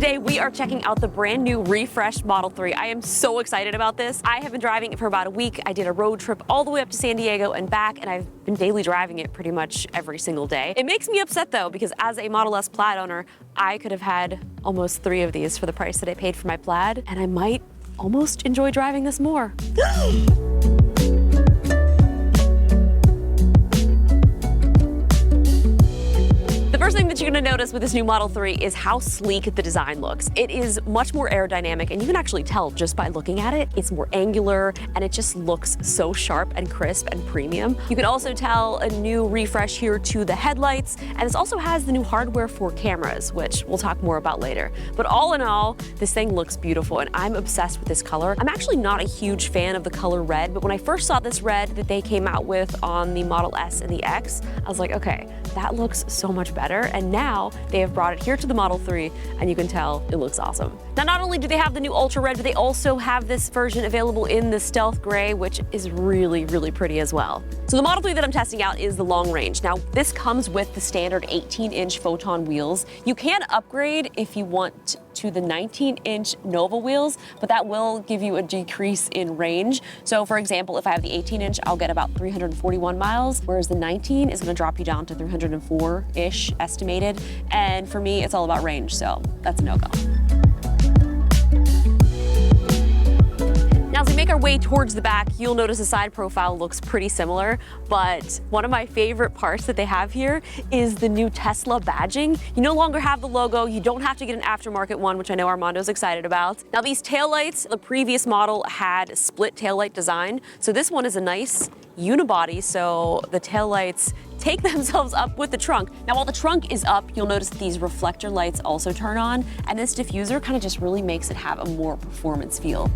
Today we are checking out the brand new refreshed Model 3. I am so excited about this. I have been driving it for about a week. I did a road trip all the way up to San Diego and back, and I've been daily driving it pretty much every single day. It makes me upset though, because as a Model S Plaid owner, I could have had almost 3 of these for the price that I paid for my Plaid, and I might almost enjoy driving this more. The first thing that you're gonna notice with this new Model 3 is how sleek the design looks. It is much more aerodynamic, and you can actually tell just by looking at it. It's more angular, and it just looks so sharp and crisp and premium. You can also tell a new refresh here to the headlights, and this also has the new hardware for cameras, which we'll talk more about later. But all in all, this thing looks beautiful, and I'm obsessed with this color. I'm actually not a huge fan of the color red, but when I first saw this red that they came out with on the Model S and the X, I was like, okay, that looks so much better. And now they have brought it here to the Model 3, and you can tell it looks awesome. Now, not only do they have the new Ultra Red, but they also have this version available in the Stealth Gray, which is really, really pretty as well. So the Model 3 that I'm testing out is the long range. Now, this comes with the standard 18-inch Photon wheels. You can upgrade if you want to the 19-inch Nova wheels, but that will give you a decrease in range. So for example, if I have the 18-inch, I'll get about 341 miles, whereas the 19 is gonna drop you down to 304-ish estimated. And for me, it's all about range, so that's a no-go. Now, as we make our way towards the back, you'll notice the side profile looks pretty similar, but one of my favorite parts that they have here is the new Tesla badging. You no longer have the logo, you don't have to get an aftermarket one, which I know Armando's excited about. Now, these taillights, the previous model had split taillight design, so this one is a nice unibody, so the taillights take themselves up with the trunk. Now, while the trunk is up, you'll notice that these reflector lights also turn on, and this diffuser kind of just really makes it have a more performance feel.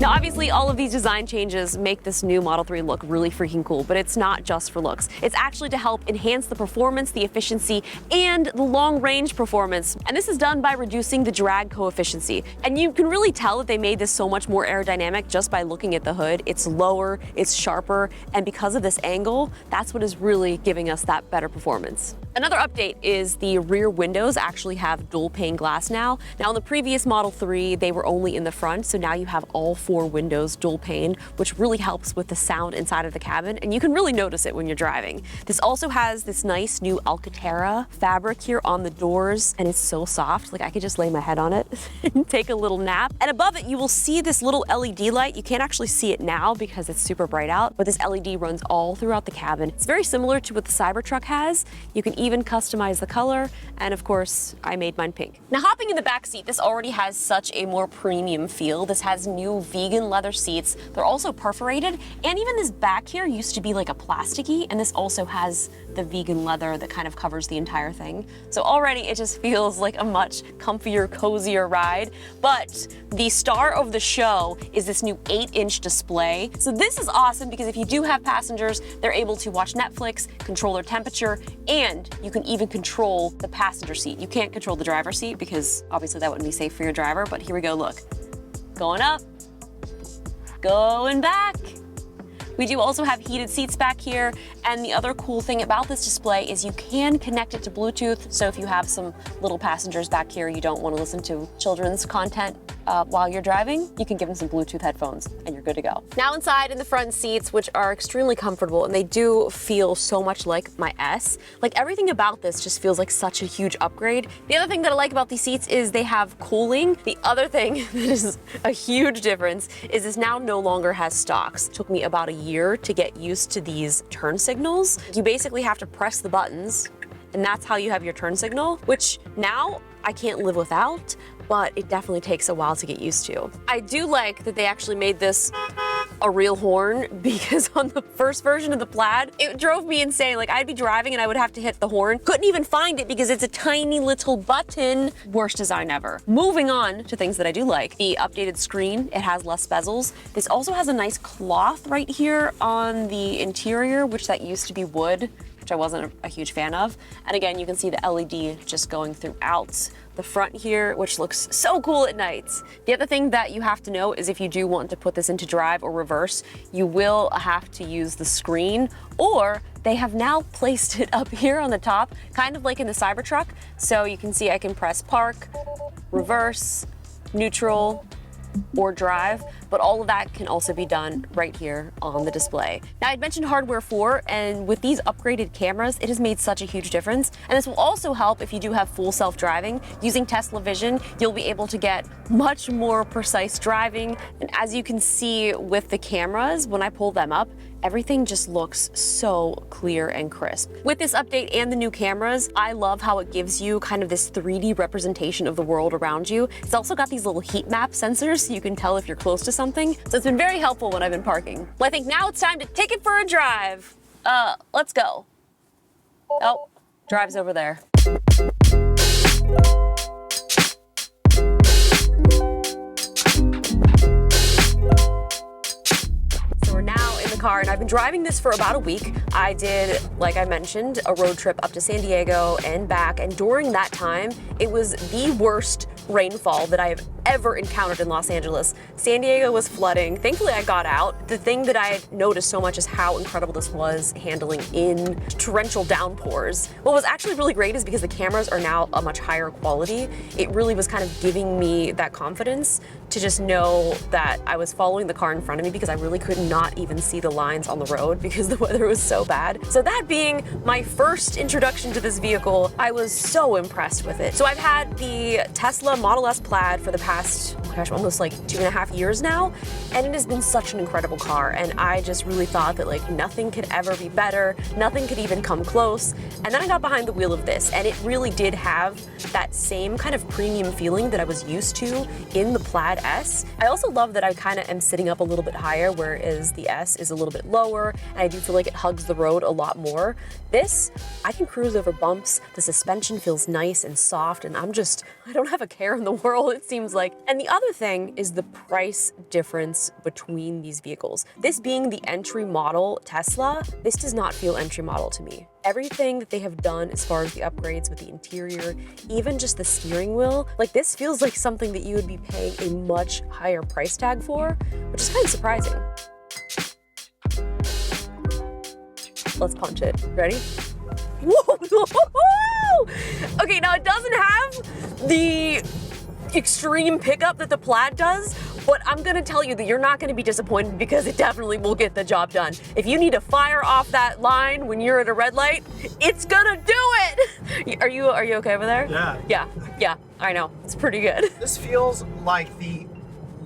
Now, obviously, all of these design changes make this new Model 3 look really freaking cool, but it's not just for looks. It's actually to help enhance the performance, the efficiency, and the long-range performance. And this is done by reducing the drag coefficient. And you can really tell that they made this so much more aerodynamic just by looking at the hood. It's lower, it's sharper, and because of this angle, that's what is really giving us that better performance. Another update is the rear windows actually have dual pane glass now. Now, in the previous Model 3, they were only in the front, so now you have all 4 windows dual pane, which really helps with the sound inside of the cabin, and you can really notice it when you're driving. This also has this nice new Alcantara fabric here on the doors, and it's so soft, like I could just lay my head on it and take a little nap. And above it, you will see this little LED light. You can't actually see it now because it's super bright out, but this LED runs all throughout the cabin. It's very similar to what the Cybertruck has. You can even customize the color, and of course, I made mine pink. Now, hopping in the back seat, this already has such a more premium feel. This has new vegan leather seats. They're also perforated, and even this back here used to be like a plasticky, and this also has the vegan leather that kind of covers the entire thing. So already it just feels like a much comfier, cozier ride. But the star of the show is this new 8-inch display. So this is awesome because if you do have passengers, they're able to watch Netflix, control their temperature, and you can even control the passenger seat. You can't control the driver's seat because obviously that wouldn't be safe for your driver, but here we go, look. Going up, going back. We do also have heated seats back here, and the other cool thing about this display is you can connect it to Bluetooth, so if you have some little passengers back here, you don't want to listen to children's content while you're driving, you can give them some Bluetooth headphones and you're good to go. Now inside in the front seats, which are extremely comfortable, and they do feel so much like my S. Like everything about this just feels like such a huge upgrade. The other thing that I like about these seats is they have cooling. The other thing that is a huge difference is this now no longer has stalks. It took me about a year to get used to these turn signals. You basically have to press the buttons, and that's how you have your turn signal, which now I can't live without, but it definitely takes a while to get used to. I do like that they actually made this a real horn, because on the first version of the Plaid, it drove me insane. Like, I'd be driving and I would have to hit the horn. Couldn't even find it because it's a tiny little button. Worst design ever. Moving on to things that I do like. The updated screen, it has less bezels. This also has a nice cloth right here on the interior, which that used to be wood, which I wasn't a huge fan of. And again, you can see the LED just going throughout the front here, which looks so cool at nights. The other thing that you have to know is if you do want to put this into drive or reverse, you will have to use the screen, or they have now placed it up here on the top, kind of like in the Cybertruck. So you can see I can press park, reverse, neutral, or drive, but all of that can also be done right here on the display. Now, I'd mentioned hardware 4, and with these upgraded cameras, it has made such a huge difference. And this will also help if you do have full self-driving. Using Tesla Vision, you'll be able to get much more precise driving. And as you can see with the cameras, when I pull them up, everything just looks so clear and crisp. With this update and the new cameras, I love how it gives you kind of this 3D representation of the world around you. It's also got these little heat map sensors so you can tell if you're close to something. So it's been very helpful when I've been parking. Well, I think now it's time to take it for a drive. Let's go. Oh, drive's over there. Car, and I've been driving this for about a week. I did, like I mentioned, a road trip up to San Diego and back, and during that time, it was the worst rainfall that I have ever encountered in Los Angeles. San Diego was flooding. Thankfully, I got out. The thing that I had noticed so much is how incredible this was handling in torrential downpours. What was actually really great is because the cameras are now a much higher quality, it really was kind of giving me that confidence to just know that I was following the car in front of me, because I really could not even see the lines on the road because the weather was so bad. So that being my first introduction to this vehicle, I was so impressed with it. So I've had the Tesla Model S Plaid for the past, oh my gosh, almost like 2.5 years now, and it has been such an incredible car, and I just really thought that like nothing could ever be better, nothing could even come close. And then I got behind the wheel of this, and it really did have that same kind of premium feeling that I was used to in the Plaid S. I also love that I kind of am sitting up a little bit higher, whereas the S is a little bit lower, and I do feel like it hugs the road a lot more. This, I can cruise over bumps, the suspension feels nice and soft, and I don't have a care in the world, it seems like. And the other thing is the price difference between these vehicles. This being the entry model Tesla, this does not feel entry model to me. Everything that they have done as far as the upgrades with the interior, even just the steering wheel, like this feels like something that you would be paying a much higher price tag for, which is kind of surprising. Let's punch it. Ready? Whoa! Okay, now it doesn't have the extreme pickup that the Plaid does, but I'm gonna tell you that you're not gonna be disappointed, because it definitely will get the job done. If you need to fire off that line when you're at a red light, it's gonna do it! Are you okay over there? Yeah, I know. It's pretty good. This feels like the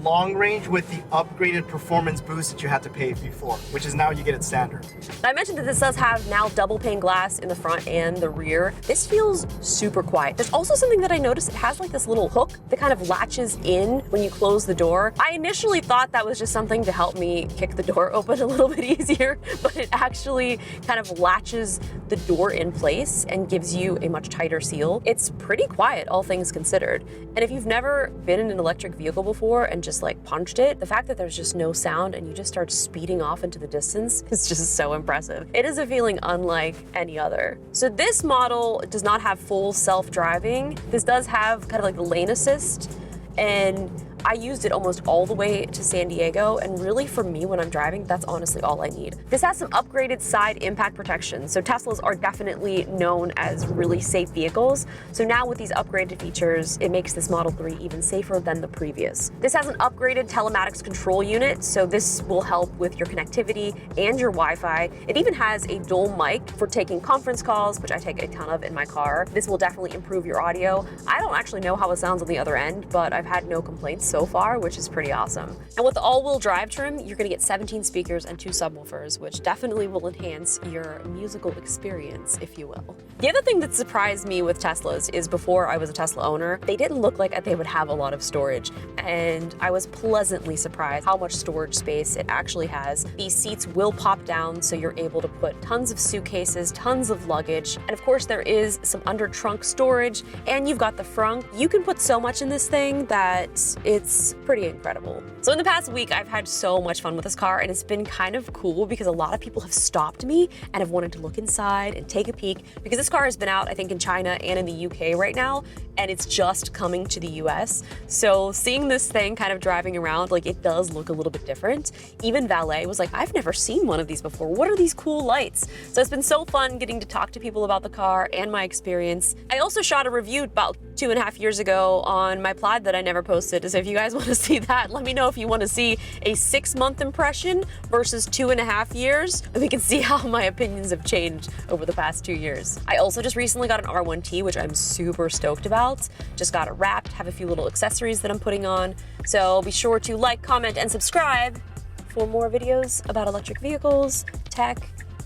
long range with the upgraded performance boost that you had to pay before, which is now you get it standard. I mentioned that this does have now double pane glass in the front and the rear. This feels super quiet. There's also something that I noticed. It has like this little hook that kind of latches in when you close the door. I initially thought that was just something to help me kick the door open a little bit easier, but it actually kind of latches the door in place and gives you a much tighter seal. It's pretty quiet, all things considered. And if you've never been in an electric vehicle before and just like punched it, the fact that there's just no sound and you just start speeding off into the distance is just so impressive. It is a feeling unlike any other. So this model does not have full self-driving. This does have kind of like the lane assist, and I used it almost all the way to San Diego, and really for me when I'm driving, that's honestly all I need. This has some upgraded side impact protection. So Teslas are definitely known as really safe vehicles. So now with these upgraded features, it makes this Model 3 even safer than the previous. This has an upgraded telematics control unit, so this will help with your connectivity and your Wi-Fi. It even has a dual mic for taking conference calls, which I take a ton of in my car. This will definitely improve your audio. I don't actually know how it sounds on the other end, but I've had no complaints so far, which is pretty awesome. And with the all-wheel drive trim, you're gonna get 17 speakers and 2 subwoofers, which definitely will enhance your musical experience, if you will. The other thing that surprised me with Teslas is before I was a Tesla owner, they didn't look like they would have a lot of storage. And I was pleasantly surprised how much storage space it actually has. These seats will pop down, so you're able to put tons of suitcases, tons of luggage. And of course, there is some under trunk storage, and you've got the frunk. You can put so much in this thing that It's pretty incredible. So in the past week, I've had so much fun with this car, and it's been kind of cool because a lot of people have stopped me and have wanted to look inside and take a peek, because this car has been out, I think, in China and in the UK right now, and it's just coming to the US. So seeing this thing kind of driving around, like, it does look a little bit different. Even valet was like, I've never seen one of these before. What are these cool lights? So it's been so fun getting to talk to people about the car and my experience. I also shot a review about 2.5 years ago on my Plaid that I never posted. So if you guys want to see that, let me know if you want to see a 6-month impression versus 2.5 years, and we can see how my opinions have changed over the past 2 years. I also just recently got an R1T, which I'm super stoked about. Just got it wrapped, have a few little accessories that I'm putting on. So be sure to like, comment, and subscribe for more videos about electric vehicles, tech,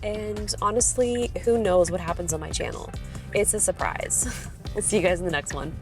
and honestly, who knows what happens on my channel. It's a surprise. We'll see you guys in the next one.